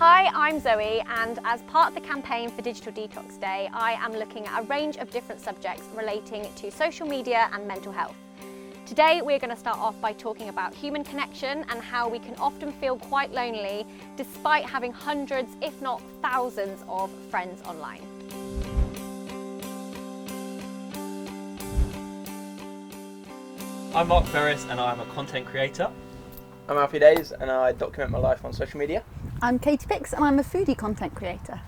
Hi, I'm Zoe, and as part of the campaign for Digital Detox Day, I am looking at a range of different subjects relating to social media and mental health. Today we're going to start off by talking about human connection and how we can often feel quite lonely despite having hundreds, if not thousands, of friends online. I'm Mark Ferris and I'm a content creator. I'm Alfie Days and I document my life on social media. I'm Katie Pix and I'm a foodie content creator.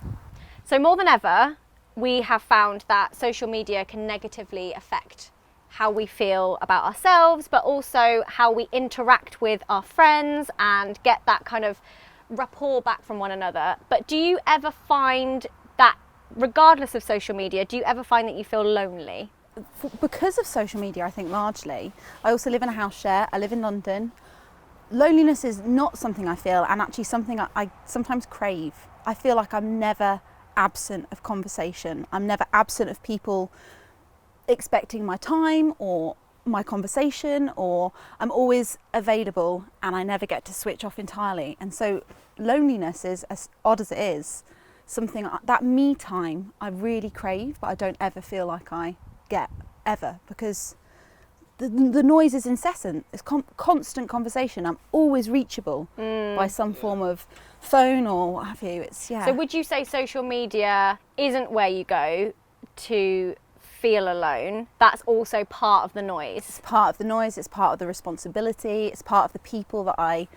So more than ever, we have found that social media can negatively affect how we feel about ourselves, but also how we interact with our friends and get that kind of rapport back from one another. But do you ever find that, regardless of social media, do you ever find that you feel lonely? Because of social media, I think largely. I also live in a house share, I live in London. Loneliness is not something I feel, and actually something I sometimes crave. I feel like I'm never absent of conversation. I'm never absent of people expecting my time or my conversation, or I'm always available and I never get to switch off entirely. And so loneliness is, as odd as it is, something that me time I really crave, but I don't ever feel like I get ever, because the noise is incessant. It's constant conversation. I'm always reachable by some form of phone or what have you. So would you say social media isn't where you go to feel alone? That's also part of the noise. It's part of the noise. It's part of the responsibility. It's part of the people that I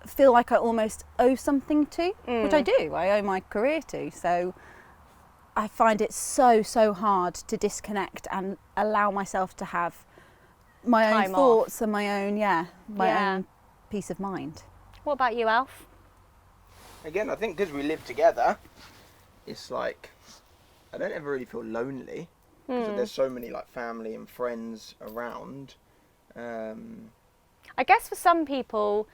feel like I almost owe something to, which I do. I owe my career to. So I find it so hard to disconnect and allow myself to have my own thoughts and my own own peace of mind. What about you, Alf? Again, I think because we live together, it's like I don't ever really feel lonely because there's so many like family and friends around. I guess for some people,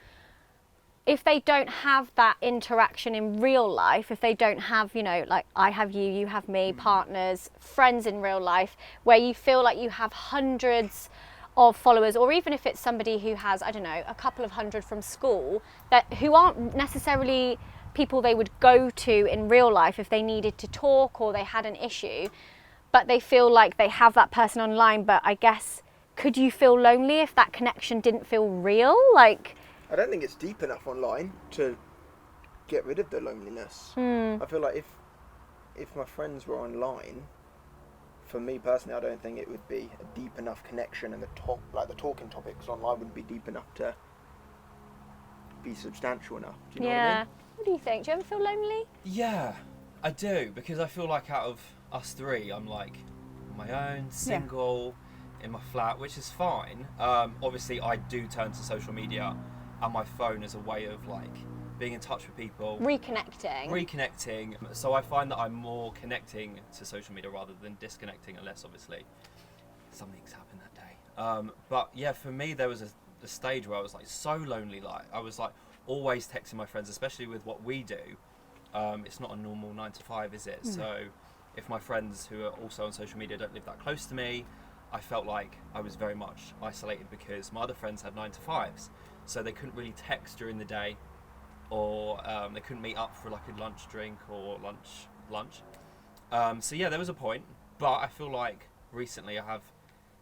if they don't have that interaction in real life, if they don't have, like I have you, you have me, partners, friends in real life, where you feel like you have hundreds of followers, or even if it's somebody who has, I don't know, a couple of hundred from school, who aren't necessarily people they would go to in real life if they needed to talk or they had an issue, but they feel like they have that person online. But I guess, could you feel lonely if that connection didn't feel real? I don't think it's deep enough online to get rid of the loneliness. I feel like if my friends were online, for me personally, I don't think it would be a deep enough connection, and the talking topics online wouldn't be deep enough to be substantial enough. Do you know what I mean? What do you think? Do you ever feel lonely? Yeah, I do, because I feel like out of us three, I'm like on my own, single, in my flat, which is fine. Obviously, I do turn to social media and my phone as a way of like being in touch with people, reconnecting. So I find that I'm more connecting to social media rather than disconnecting, unless obviously something's happened that day. But yeah, for me there was a stage where I was like so lonely. Like I was like always texting my friends, especially with what we do. It's not a normal 9 to 5, is it? So if my friends who are also on social media don't live that close to me, I felt like I was very much isolated, because my other friends had 9 to 5s. So they couldn't really text during the day, or they couldn't meet up for like a lunch drink or lunch. So yeah, there was a point, but I feel like recently I have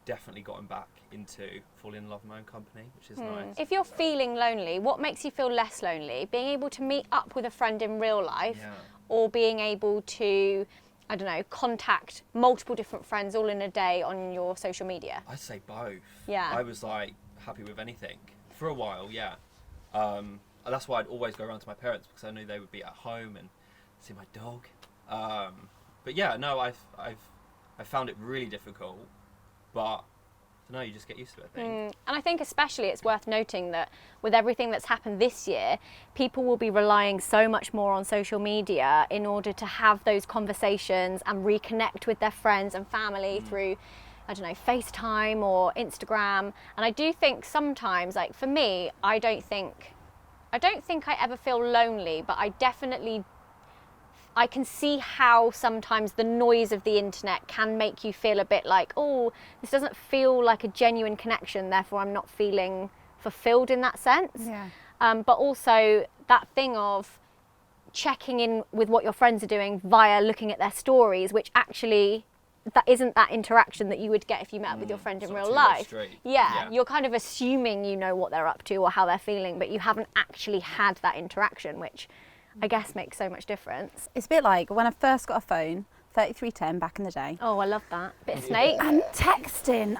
definitely gotten back into falling in love with my own company, which is nice. If you're feeling lonely, what makes you feel less lonely? Being able to meet up with a friend in real life, or being able to, I don't know, contact multiple different friends all in a day on your social media? I'd say both. Yeah. I was like happy with anything for a while, yeah. That's why I'd always go around to my parents, because I knew they would be at home and see my dog. But yeah, no, I've found it really difficult, but I don't know, you just get used to it, I think. And I think especially it's worth noting that with everything that's happened this year, people will be relying so much more on social media in order to have those conversations and reconnect with their friends and family through, I don't know, FaceTime or Instagram. And I do think sometimes, like for me, I don't think I ever feel lonely, but I can see how sometimes the noise of the internet can make you feel a bit like, oh, this doesn't feel like a genuine connection, therefore I'm not feeling fulfilled in that sense. Yeah. But also that thing of checking in with what your friends are doing via looking at their stories, which actually that isn't that interaction that you would get if you met up with your friend in Sort of real two-way life. street. Yeah, you're kind of assuming you know what they're up to or how they're feeling, but you haven't actually had that interaction, which I guess makes so much difference. It's a bit like when I first got a phone, 3310 back in the day. Oh, I love that. Bit of Snake. And texting,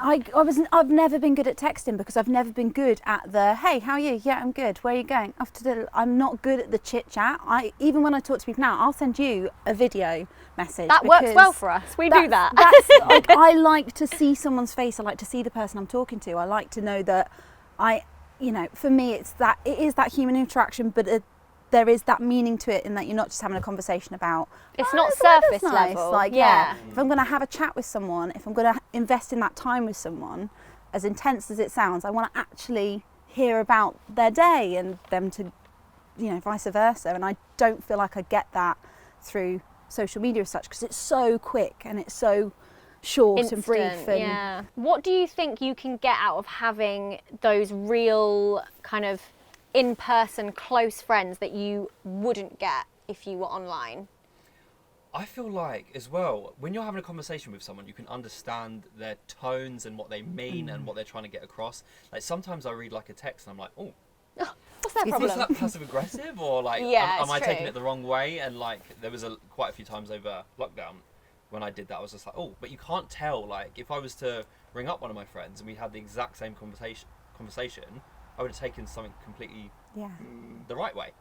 I've never been good at texting because I've never been good at the, hey, how are you? Yeah, I'm good. Where are you going? I'm not good at the chit chat. Even when I talk to people now, I'll send you a video message. That works well for us. We do that. That's like, I like to see someone's face. I like to see the person I'm talking to. I like to know that for me, it is that human interaction, but there is that meaning to it in that you're not just having a conversation about. It's not the weather's surface nice. level. Like, if I'm going to have a chat with someone, if I'm going to invest in that time with someone, as intense as it sounds, I want to actually hear about their day and them to, vice versa. And I don't feel like I get that through social media as such because it's so quick and it's so short Instant, and brief. And yeah. What do you think you can get out of having those real kind of in-person close friends that you wouldn't get if you were online? I feel like as well, when you're having a conversation with someone, you can understand their tones and what they mean and what they're trying to get across. Like sometimes I read like a text and I'm like, oh, What's their is problem? this like passive aggressive or like Yeah, am I it's taking true. it the wrong way? And like there was quite a few times over lockdown when I did that, I was just like, oh, but you can't tell. Like if I was to ring up one of my friends and we had the exact same conversation, I would have taken something completely the right way.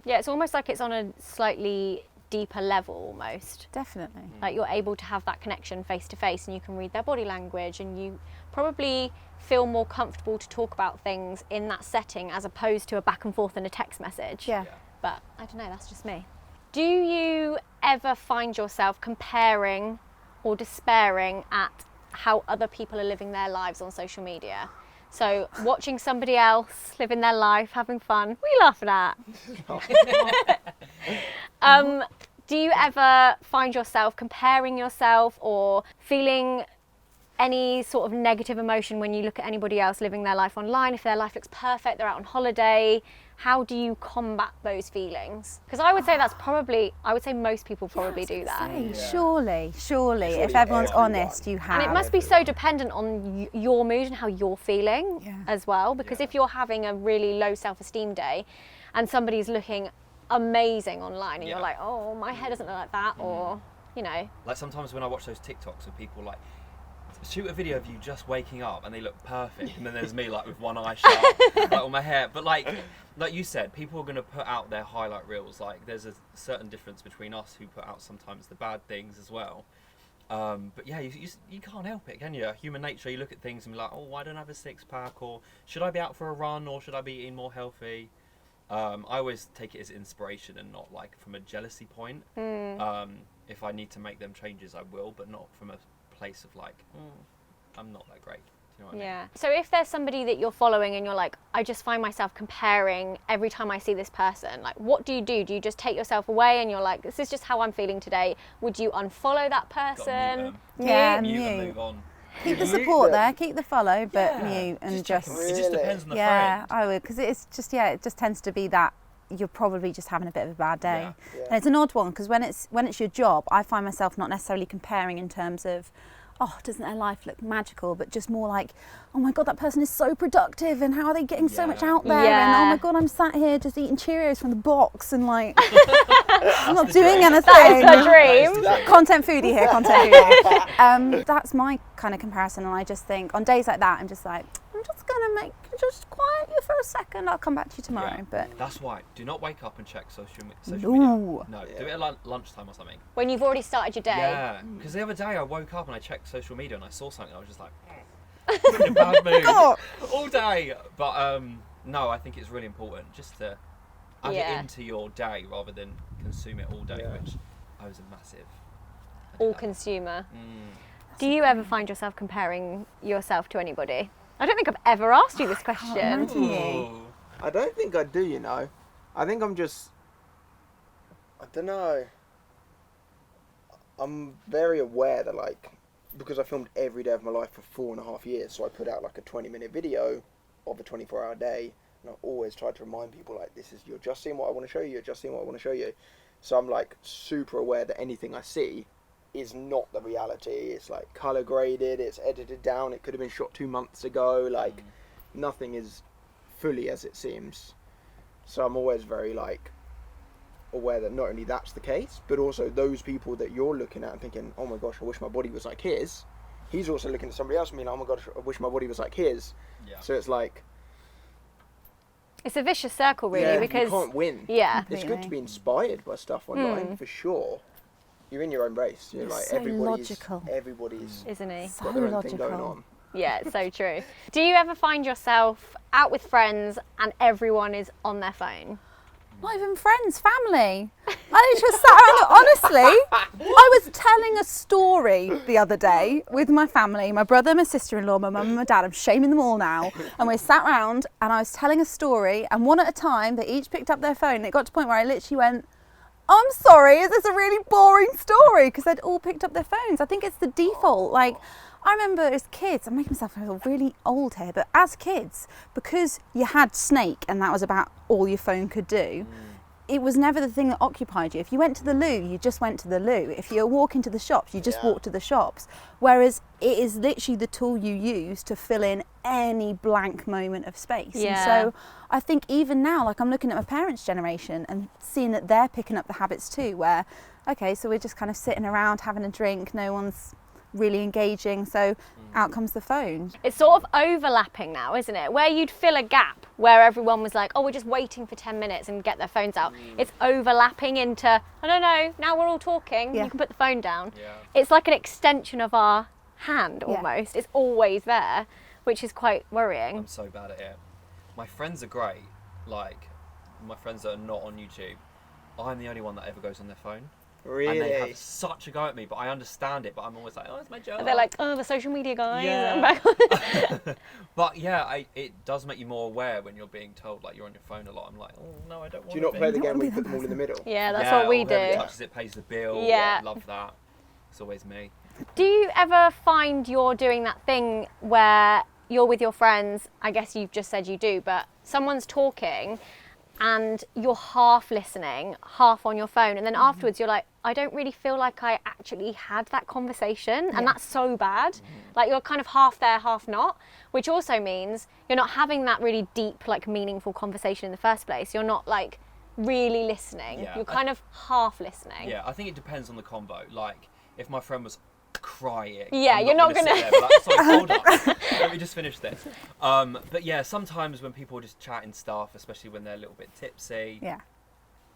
Yeah, it's almost like it's on a slightly deeper level almost. definitely. Like you're able to have that connection face to face and you can read their body language and you probably feel more comfortable to talk about things in that setting as opposed to a back and forth in a text message. Yeah. But I don't know, that's just me. Do you ever find yourself comparing or despairing at how other people are living their lives on social media? So watching somebody else living their life, having fun, what are you laughing at? Do you ever find yourself comparing yourself or feeling any sort of negative emotion when you look at anybody else living their life online? If their life looks perfect, they're out on holiday, how do you combat those feelings? Because I would say most people probably do that. Surely, if everyone's everyone. honest, you have. And it must be so dependent on your mood and how you're feeling Yeah. as well. Because if you're having a really low self-esteem day and somebody's looking amazing online and you're like, oh, my hair doesn't look like that, or, Like sometimes when I watch those TikToks of people like shoot a video of you just waking up and they look perfect, and then there's me like with one eye shut, like on my hair. But like you said, people are going to put out their highlight reels. Like there's a certain difference between us who put out sometimes the bad things as well. But yeah, you can't help it, can you? Human nature. You look at things and be like, oh, why don't I have a six pack, or should I be out for a run, or should I be eating more healthy? I always take it as inspiration and not like from a jealousy point. If I need to make them changes, I will, but not from a place of like, I'm not that great. Do you know what I mean? Yeah. So if there's somebody that you're following and you're like, I just find myself comparing every time I see this person, like what do? Do you just take yourself away and you're like, this is just how I'm feeling today? Would you unfollow that person? Yeah, Mute and mute. move on. Keep the support there, keep the follow, but mute and just. It just depends on the Yeah, friend. I would, because it's just it just tends to be that you're probably just having a bit of a bad day, Yeah. and it's an odd one because when it's your job, I find myself not necessarily comparing in terms of, oh, doesn't their life look magical, but just more like, oh my god, that person is so productive and how are they getting so much out there, and oh my god, I'm sat here just eating Cheerios from the box and like I'm not doing anything. That's the dream. Content foodie here, content foodie. That's my kind of comparison, and I just think on days like that, I'm just like, I'm just gonna just quiet you for a second. I'll come back to you tomorrow. Yeah. But That's why. Do not wake up and check social media. No. No, do it at lunchtime or something. When you've already started your day. Yeah, because the other day I woke up and I checked social media and I saw something. I was just like, in a bad mood all day. But no, I think it's really important just to add it into your day rather than consume it all day, which I was a massive. All consumer. Do you ever find yourself comparing yourself to anybody? I don't think I've ever asked you this question. imagine you. Ooh. I don't think I do, I think I'm just, I don't know. I'm very aware that because I filmed every day of my life for 4.5 years, so I put out like a 20-minute video of a 24-hour day. And I always try to remind people, like, you're just seeing what I want to show you, you're just seeing what I want to show you. So I'm like super aware that anything I see is not the reality. It's like color graded, it's edited down, it could have been shot 2 months ago. Like nothing is fully as it seems. So I'm always very like aware that not only that's the case, but also those people that you're looking at and thinking, oh my gosh, I wish my body was like his. He's also looking at somebody else and being like, oh my gosh, I wish my body was like his. Yeah. So it's like, It's a vicious circle, really, because you can't win. Yeah. It's good to be inspired by stuff online, for sure. You're in your own race. You're like, so everybody's Isn't he? got their own thing going on. Yeah, it's so true. Do you ever find yourself out with friends and everyone is on their phone? Not even friends, family. I literally sat around, honestly, I was telling a story the other day with my family, my brother, my sister-in-law, my mum and my dad. I'm shaming them all now. And we sat around and I was telling a story, and one at a time, they each picked up their phone. And it got to a point where I literally went, I'm sorry, is this a really boring story? Because they'd all picked up their phones. I think it's the default. Like, I remember as kids, I'm making myself feel really old here, but as kids, because you had Snake and that was about all your phone could do, it was never the thing that occupied you. If you went to the loo, you just went to the loo. If you were walking to the shops, you just walked to the shops. Whereas it is literally the tool you use to fill in any blank moment of space. Yeah. And so I think even now, like I'm looking at my parents' generation and seeing that they're picking up the habits too, where, okay, so we're just kind of sitting around having a drink, no one's really engaging, so out comes the phone. It's sort of overlapping now, isn't it? Where you'd fill a gap where everyone was like, oh, we're just waiting for 10 minutes and get their phones out. It's overlapping into, I don't know, now we're all talking, you can put the phone down. Yeah. It's like an extension of our hand almost. It's always there, which is quite worrying. I'm so bad at it. My friends are great. Like, my friends that are not on YouTube, I'm the only one that ever goes on their phone. Really? And they have such a go at me, but I understand it, but I'm always like, oh, it's my job. And they're like, oh, the social media guys. Yeah. But yeah, it does make you more aware when you're being told like you're on your phone a lot. I'm like, oh no, I don't want to. Do you not play the game where you put them all in the middle? Yeah, that's what we or whoever do. touches it pays the bill. Yeah. I love that. It's always me. Do you ever find you're doing that thing where you're with your friends, I guess you've just said you do, but someone's talking and you're half listening, half on your phone, and then afterwards you're like, I don't really feel like I actually had that conversation, and that's so bad. Like you're kind of half there, half not, which also means you're not having that really deep, like meaningful conversation in the first place. You're not like really listening. Yeah, You're kind of half listening. Yeah, I think it depends on the combo. Like, if my friend was crying, Yeah, I'm you're not sit gonna- there, but like, sorry, hold up. Let me just finish this. But yeah, sometimes when people are just chatting stuff, especially when they're a little bit tipsy. Yeah.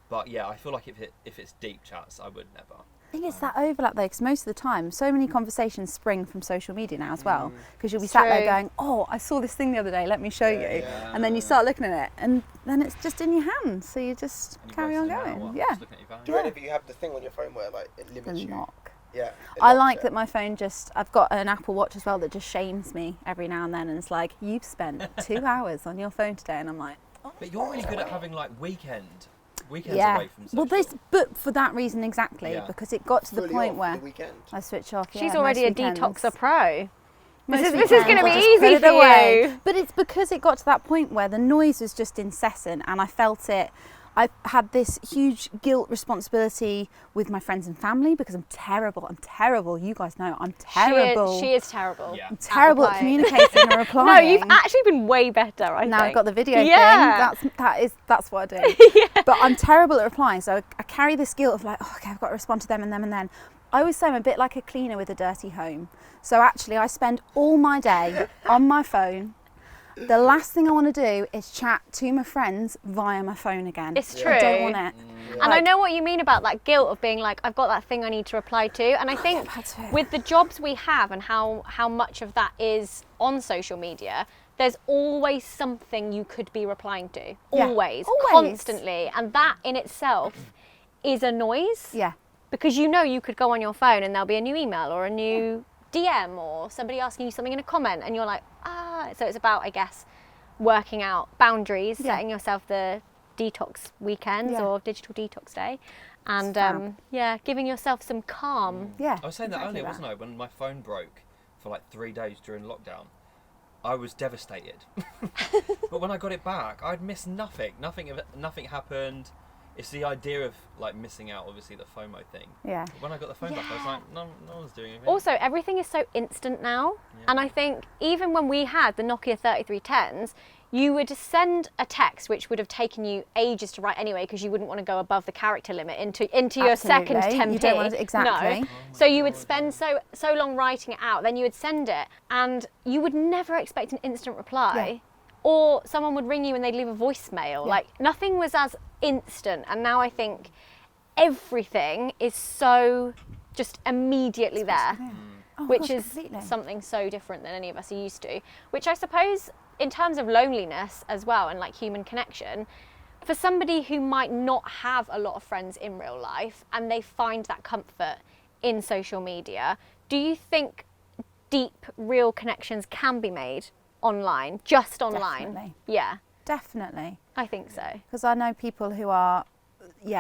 But yeah, I feel like if it's deep chats, I would never. I think it's that overlap though, because most of the time, so many conversations spring from social media now as well. Because you'll be sat there true. going, oh, I saw this thing the other day, let me show you. yeah. And then you start looking at it, and then it's just in your hands, so you just And you carry go on to an going. hour Yeah. just looking at your phone. Do you reckon if you have the thing on your phone where like it The limits you? lock. Yeah. it I locks like it. that my phone just, I've got an Apple Watch as well that just shames me every now and then, and it's like, you've spent 2 hours on your phone today, and I'm like, But you're really good at having like weekends yeah. away from social. Well, but for that reason exactly, Yeah. because it got to the Fully point off for where the weekend. I switch off. She's yeah, already a most weekends. detoxer pro. Most This is going to weekends be I'll just put easy it for away. you. But it's because it got to that point where the noise was just incessant, and I felt it. I had this huge guilt responsibility with my friends and family because I'm terrible. I'm terrible. You guys know I'm terrible. She is terrible. Yeah. I'm terrible at replying. communicating and replying. No, you've actually been way better, I think. Now I've got the video Yeah. thing. That's what I do. But I'm terrible at replying, so I carry this guilt of like, oh, okay, I've got to respond to them and them and then. I always say I'm a bit like a cleaner with a dirty home. So actually, I spend all my day on my phone. The last thing I want to do is chat to my friends via my phone again. It's I true. don't want it. And I know what you mean about that guilt of being like, I've got that thing I need to reply to. And I think back to it. with the jobs we have and how much of that is on social media, there's always something you could be replying to. Yeah. Always. Always. Constantly. And that in itself is a noise. Yeah. Because you know you could go on your phone and there'll be a new email or a new DM or somebody asking you something in a comment and you're like, so it's about, I guess, working out boundaries, Yeah. setting yourself the detox weekends Yeah. or digital detox day, and fab. giving yourself some calm. Yeah. I was saying that exactly earlier, wasn't I? When my phone broke for like 3 days during lockdown, I was devastated. But when I got it back, I'd missed nothing. Nothing happened. It's the idea of like missing out, obviously the FOMO thing. Yeah. But when I got the phone back, I was like, no one's doing anything. Also, everything is so instant now. Yeah. And I think even when we had the Nokia 3310s, you would send a text which would have taken you ages to write anyway, because you wouldn't want to go above the character limit into your second Absolutely. temp. You don't want to, exactly. No. So you would spend so long writing it out, then you would send it, and you would never expect an instant reply. Yeah. Or someone would ring you and they'd leave a voicemail. Yeah. Like, nothing was as instant. And now I think everything is so just immediately there. Yeah. Oh my Which gosh, is completely. something so different than any of us are used to. Which I suppose, in terms of loneliness as well, and like human connection, for somebody who might not have a lot of friends in real life and they find that comfort in social media, do you think deep, real connections can be made online, just online? Definitely. Yeah, Definitely. I think so. Because I know people who are,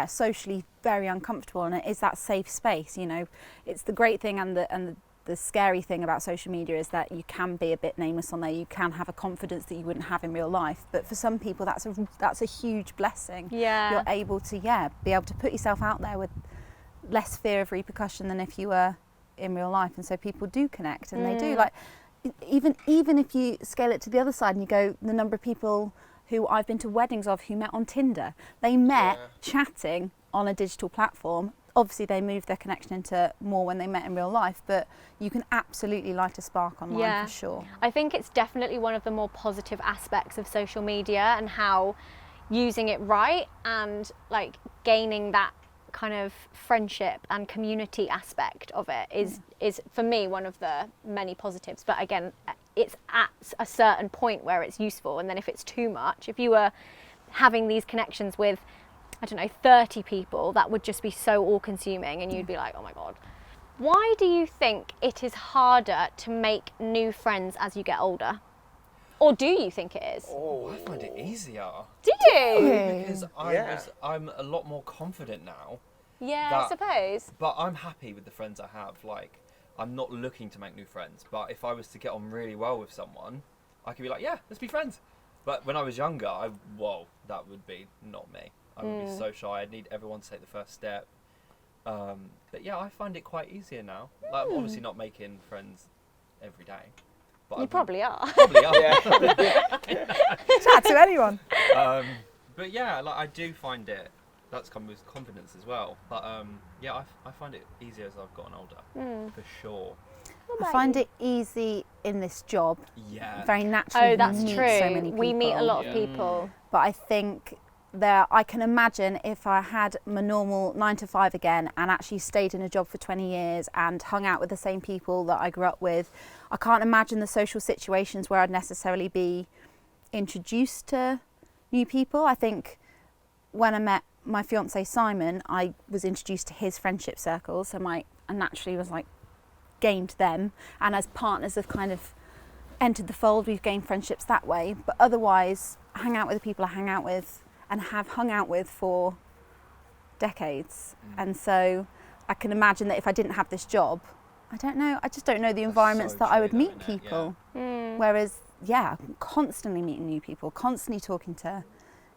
socially very uncomfortable, and it is that safe space. You know, it's the great thing and the scary thing about social media is that you can be a bit nameless on there. You can have a confidence that you wouldn't have in real life. But for some people, that's a huge blessing. Yeah. You're able to be able to put yourself out there with less fear of repercussion than if you were in real life. And so people do connect, and they do. Like even if you scale it to the other side and you go, the number of people who I've been to weddings of who met on Tinder, they met chatting on a digital platform. Obviously they moved their connection into more when they met in real life, but you can absolutely light a spark online for sure. I think it's definitely one of the more positive aspects of social media, and how using it right and like gaining that kind of friendship and community aspect of it is for me one of the many positives. But again, it's at a certain point where it's useful, and then if it's too much, if you were having these connections with, I don't know, 30 people, that would just be so all-consuming, and you'd be like, oh my god. Why do you think it is harder to make new friends as you get older? Or do you think it is? Oh, I find it easier. Do you? Because I'm a lot more confident now. Yeah, I That- suppose. But I'm happy with the friends I have. Like, I'm not looking to make new friends. But if I was to get on really well with someone, I could be like, yeah, let's be friends. But when I was younger, that would be not me. I would be so shy. I'd need everyone to take the first step. But yeah, I find it quite easier now. Like, I'm obviously not making friends every day. But You probably are. probably are. Chat to anyone. But yeah, like I do find it. That's come with confidence as well. But yeah, I find it easier as I've gotten older, for sure. I find it easy in this job. Yeah. Very naturally. Oh, that's we meet true. So many people. We meet a lot Yeah. of people. But I think I can imagine if I had my normal 9 to 5 again and actually stayed in a job for 20 years and hung out with the same people that I grew up with, I can't imagine the social situations where I'd necessarily be introduced to new people. I think when I met my fiance Simon, I was introduced to his friendship circles, so I naturally was like gained them, and as partners have kind of entered the fold, we've gained friendships that way. But otherwise, I hang out with the people I hang out with and have hung out with for decades. And so I can imagine that if I didn't have this job, I just don't know the environments so that I would true, meet though, isn't it? people. Whereas, I'm constantly meeting new people, constantly talking to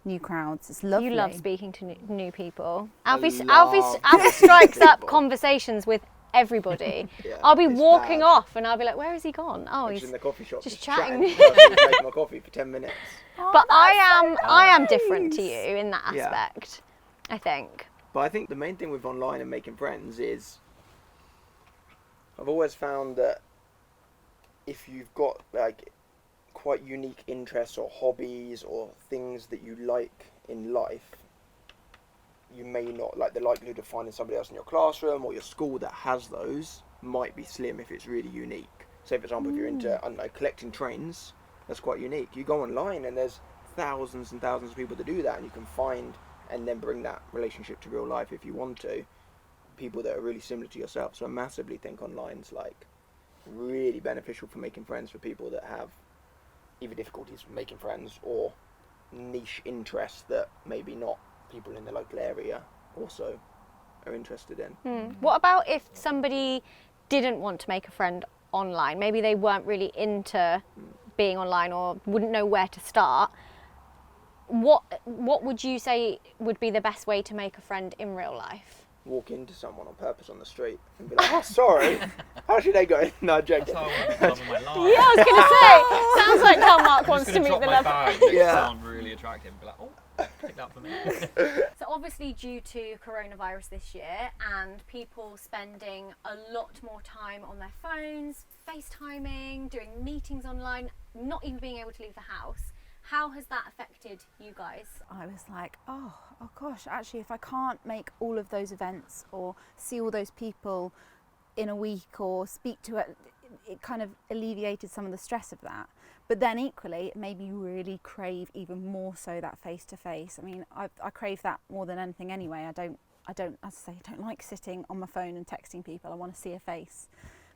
new crowds. It's lovely. You love speaking to new people. I Alfie love strikes up people. conversations with everybody. Yeah, I'll be it's walking bad. off and I'll be like, where has he gone? Oh, Just he's... in the coffee shop, just just chatting. chatting. I was making my coffee for 10 minutes. But I am different to you in that Yeah. aspect, I think. But I think the main thing with online and making friends is, I've always found that if you've got like quite unique interests or hobbies or things that you like in life, you may not, like the likelihood of finding somebody else in your classroom or your school that has those might be slim if it's really unique. Say for example, if you're into, I don't know, collecting trains, that's quite unique. You go online and there's thousands and thousands of people that do that, and you can find and then bring that relationship to real life if you want to, people that are really similar to yourself. So I massively think online's like really beneficial for making friends for people that have either difficulties making friends or niche interests that maybe not people in the local area also are interested in. What about if somebody didn't want to make a friend online? Maybe they weren't really into being online or wouldn't know where to start, what would you say would be the best way to make a friend in real life? Walk into someone on purpose on the street and be like, oh, sorry, how should they go? No, I'm joking. That's how I want to love my life. Yeah, I was going to say, sounds like how Mark wants to meet the love. Bag, Yeah. sound really attractive, and be like, oh, take that for me. So obviously due to coronavirus this year and people spending a lot more time on their phones, FaceTiming, doing meetings online, not even being able to leave the house, how has that affected you guys? I was like, oh gosh, actually, if I can't make all of those events or see all those people in a week or speak to it kind of alleviated some of the stress of that. But then equally, it made me really crave even more so that face-to-face. I mean, I crave that more than anything anyway. I don't, as I say, I don't like sitting on my phone and texting people. I want to see a face.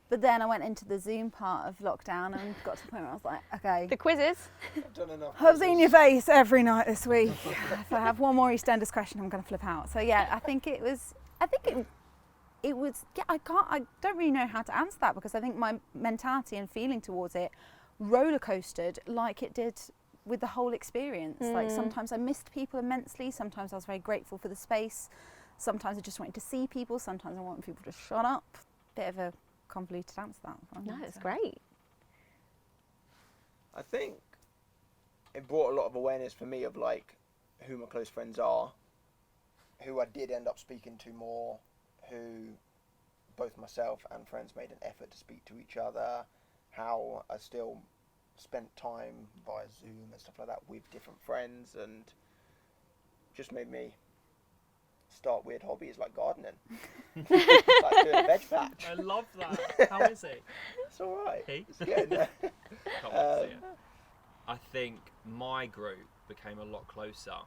But then I went into the Zoom part of lockdown and got to the point where I was like, okay, The quizzes? I've done enough. I've seen your face every night this week. If I have one more EastEnders question, I'm going to flip out. So yeah, I think it was, yeah, I don't really know how to answer that, because I think my mentality and feeling towards it roller coastered like it did with the whole experience. Like sometimes I missed people immensely, sometimes I was very grateful for the space, sometimes I just wanted to see people, sometimes I wanted people to shut up. Bit of a convoluted answer that one. No, it's great. I think it brought a lot of awareness for me of like who my close friends are, who I did end up speaking to more, who both myself and friends made an effort to speak to each other, how I still spent time via Zoom and stuff like that with different friends, and just made me start weird hobbies like gardening. Like doing a veg patch. I love that. How is it? It's alright. Hey? It's good. Can't wait to see it. I think my group became a lot closer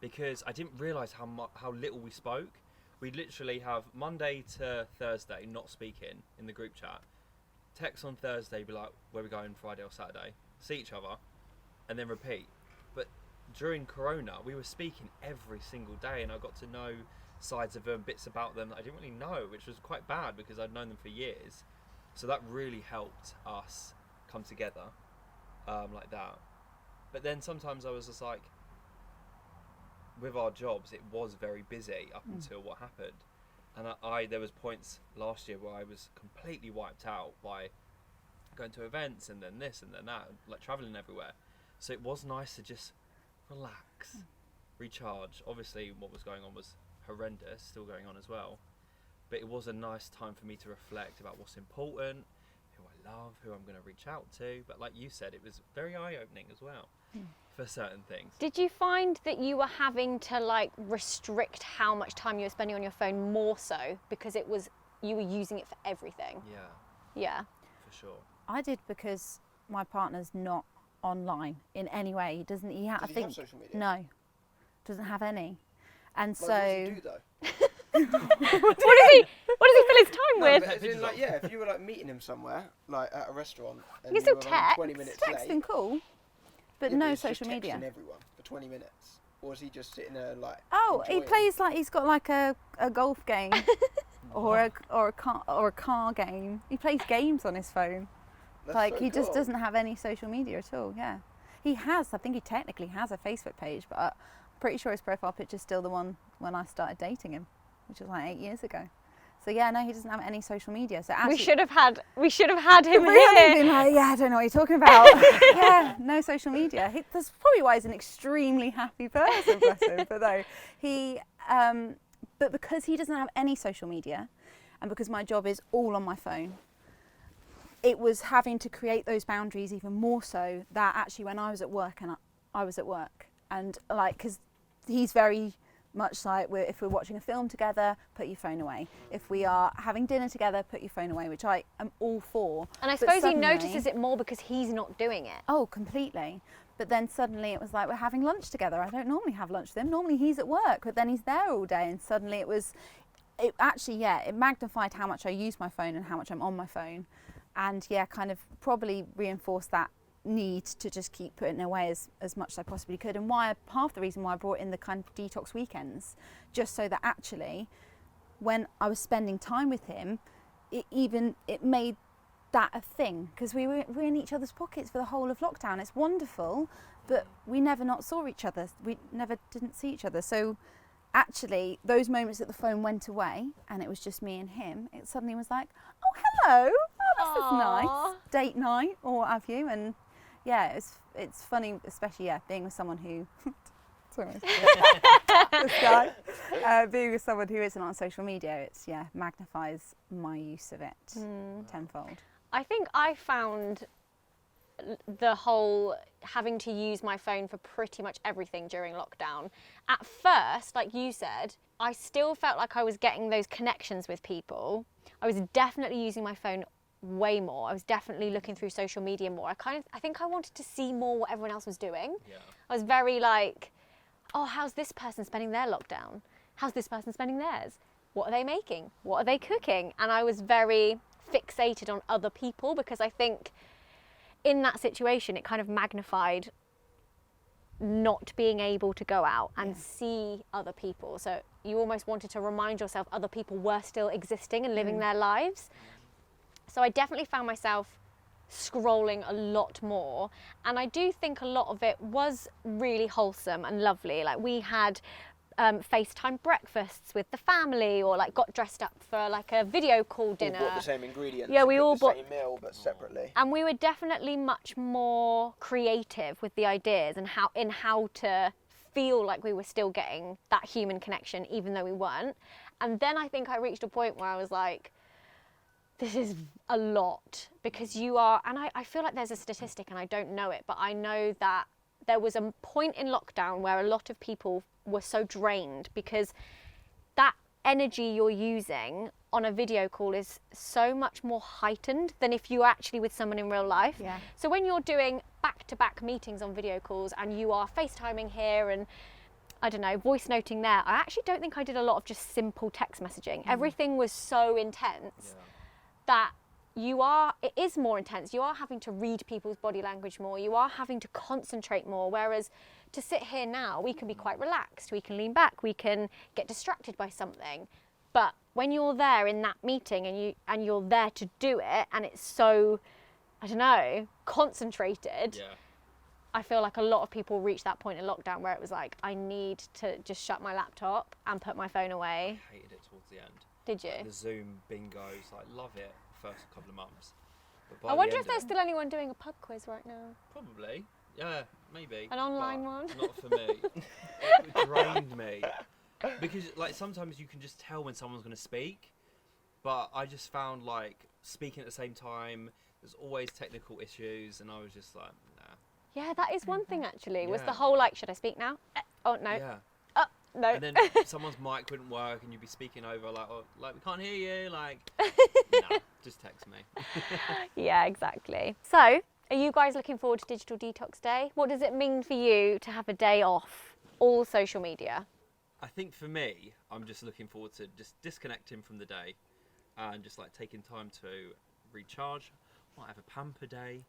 because I didn't realise how little we spoke. We'd literally have Monday to Thursday not speaking in the group chat. Text on Thursday, be like, where we going Friday or Saturday? See each other, and then repeat. But during Corona, we were speaking every single day, and I got to know sides of them, bits about them that I didn't really know, which was quite bad because I'd known them for years. So that really helped us come together like that. But then sometimes I was just like, with our jobs, it was very busy up until what happened. And there was points last year where I was completely wiped out by going to events and then this and then that, like travelling everywhere. So it was nice to just relax, recharge. Obviously what was going on was horrendous, still going on as well. But it was a nice time for me to reflect about what's important, who I love, who I'm going to reach out to. But like you said, it was very eye-opening as well for certain things. Did you find that you were having to like restrict how much time you were spending on your phone more so because you were using it for everything? Yeah. For sure. I did, because my partner's not online in any way. Does he I have think social media? no, doesn't have any, and Well, what does he so do though? What does he fill his time No, with? but as in, like, yeah, if you were like meeting him somewhere, like at a restaurant, and You you still were text. 20 minutes texting late, cool, but yeah, no he's just social media. texting everyone for 20 minutes, or is he just sitting there like? Oh, he enjoying? plays like he's got like a golf game or a car game. He plays games on his phone. That's Like so he just cool. doesn't have any social media at all. Yeah, he has. I think he technically has a Facebook page, but I'm pretty sure his profile picture's still the one when I started dating him, which was like 8 years ago. So yeah, no, he doesn't have any social media. So actually, We should have had him really here. been like, yeah, I don't know what you're talking about. Yeah, no social media. That's probably why he's an extremely happy person, bless him. But no, but because he doesn't have any social media, and because my job is all on my phone, it was having to create those boundaries even more so, that actually when I was at work and I was at work, and like, because he's very much like, if we're watching a film together, put your phone away. If we are having dinner together, put your phone away, which I am all for. And I But suppose he suddenly- notices it more because he's not doing it. Oh, completely. But then suddenly it was like, we're having lunch together. I don't normally have lunch with him. Normally he's at work, but then he's there all day. And suddenly it magnified how much I use my phone and how much I'm on my phone. And yeah, kind of probably reinforced that need to just keep putting it away as much as I possibly could. And half the reason why I brought in the kind of detox weekends, just so that actually when I was spending time with him, it made that a thing? Because we were in each other's pockets for the whole of lockdown. It's wonderful, but we never not saw each other. We never didn't see each other. So actually, those moments that the phone went away and it was just me and him, it suddenly was like, oh, hello, oh, this is nice. Date night or what have you. And yeah, it's funny, especially, being with someone who... Sorry, this guy. Being with someone who isn't on social media, it's, magnifies my use of it tenfold. I think I found the whole having to use my phone for pretty much everything during lockdown. At first, like you said, I still felt like I was getting those connections with people. I was definitely using my phone way more. I was definitely looking through social media more. I think I wanted to see more what everyone else was doing. Yeah. I was very like, oh, how's this person spending their lockdown? How's this person spending theirs? What are they making? What are they cooking? And I was very fixated on other people because I think in that situation, it kind of magnified not being able to go out and see other people. So you almost wanted to remind yourself other people were still existing and living their lives. So I definitely found myself scrolling a lot more, and I do think a lot of it was really wholesome and lovely. Like we had FaceTime breakfasts with the family, or like got dressed up for like a video call dinner. All bought the same ingredients. Yeah, we cooked all the bought same meal but separately. And we were definitely much more creative with the ideas and how to feel like we were still getting that human connection even though we weren't. And then I think I reached a point where I was like, this is a lot, because you are, and I feel like there's a statistic and I don't know it, but I know that there was a point in lockdown where a lot of people were so drained because that energy you're using on a video call is so much more heightened than if you're actually with someone in real life. Yeah. So when you're doing back-to-back meetings on video calls and you are FaceTiming here and I don't know, voice noting there, I actually don't think I did a lot of just simple text messaging. Everything was so intense that it is more intense. You are having to read people's body language more. You are having to concentrate more. Whereas to sit here now, we can be quite relaxed. We can lean back. We can get distracted by something. But when you're there in that meeting and you're there to do it, and it's so, I don't know, concentrated. Yeah. I feel like a lot of people reached that point in lockdown where it was like, I need to just shut my laptop and put my phone away. I hated it towards the end. Did you? Like the Zoom bingos, like love it first couple of months. But by I the wonder end if there's of it- still anyone doing a pub quiz right now. Probably. Yeah, maybe. An online but one? Not for me. It drained me. Because like sometimes you can just tell when someone's going to speak, but I just found like speaking at the same time, there's always technical issues, and I was just like, nah. Yeah, that is one thing actually, was Yeah. the whole like, should I speak now? Oh, no. Yeah. No. And then someone's mic wouldn't work, and you'd be speaking over like, oh, like we can't hear you, like, nah, just text me. Yeah, exactly. So, are you guys looking forward to Digital Detox Day? What does it mean for you to have a day off all social media? I think for me, I'm just looking forward to just disconnecting from the day and just like taking time to recharge. Might have a pamper day,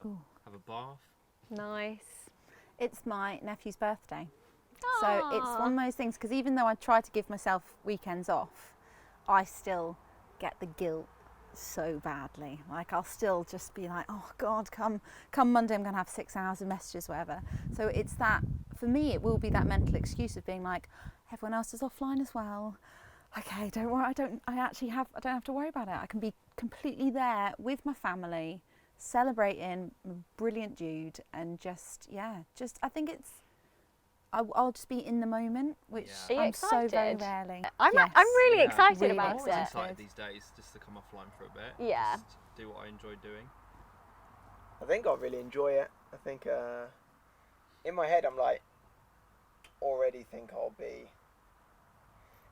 have a bath. Nice. It's my nephew's birthday. So it's Aw. one of those things, because even though I try to give myself weekends off, I still get the guilt so badly. Like I'll still just be like, oh God, come Monday I'm going to have 6 hours of messages, whatever. So it's that, for me, it will be that mental excuse of being like, everyone else is offline as well. Okay, don't worry, I don't have to worry about it. I can be completely there with my family, celebrating brilliant Jude, and I think I'll just be in the moment, which Are you I'm so very excited? rarely. I'm Yes. really Yeah. excited Really about I'm always it. excited these days just to come offline for a bit. Yeah. Just do what I enjoy doing. I think I'll really enjoy it. I think in my head I'm like, already think I'll be...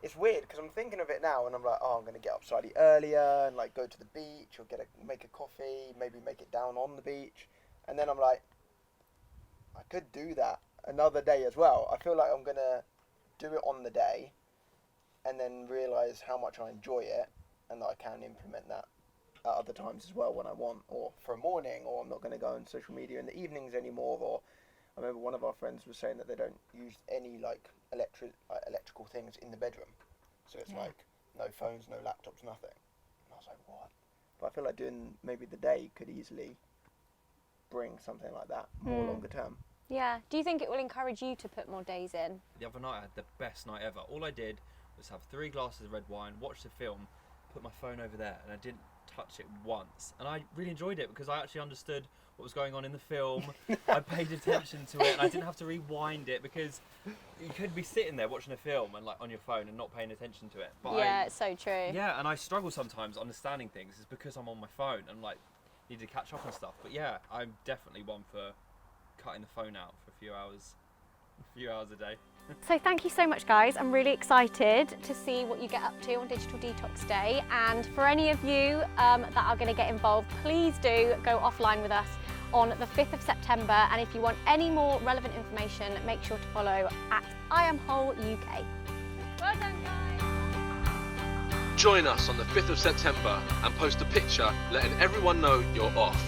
It's weird because I'm thinking of it now and I'm like, oh, I'm going to get up slightly earlier and like go to the beach or make a coffee, maybe make it down on the beach. And then I'm like, I could do that another day as well. I feel like I'm going to do it on the day and then realise how much I enjoy it and that I can implement that at other times as well when I want, or for a morning, or I'm not going to go on social media in the evenings anymore. Or I remember one of our friends was saying that they don't use any like electrical things in the bedroom, so it's like no phones, no laptops, nothing. And I was like, what? But I feel like doing maybe the day could easily bring something like that more longer term. Yeah. Do you think it will encourage you to put more days in? The other night I had the best night ever. All I did was have 3 glasses of red wine, watch the film, put my phone over there, and I didn't touch it once. And I really enjoyed it because I actually understood what was going on in the film. I paid attention to it, and I didn't have to rewind it, because you could be sitting there watching a film and like on your phone and not paying attention to it. But Yeah, it's so true. yeah, and I struggle sometimes understanding things. It's because I'm on my phone and like need to catch up on stuff. But yeah, I'm definitely one for cutting the phone out for a few hours a day. So thank you so much, guys. I'm really excited to see what you get up to on Digital Detox Day. And for any of you that are going to get involved, please do go offline with us on the 5th of September. And if you want any more relevant information, make sure to follow at IAMWHOLE UK. Well done, guys. Join us on the 5th of September and post a picture letting everyone know you're off.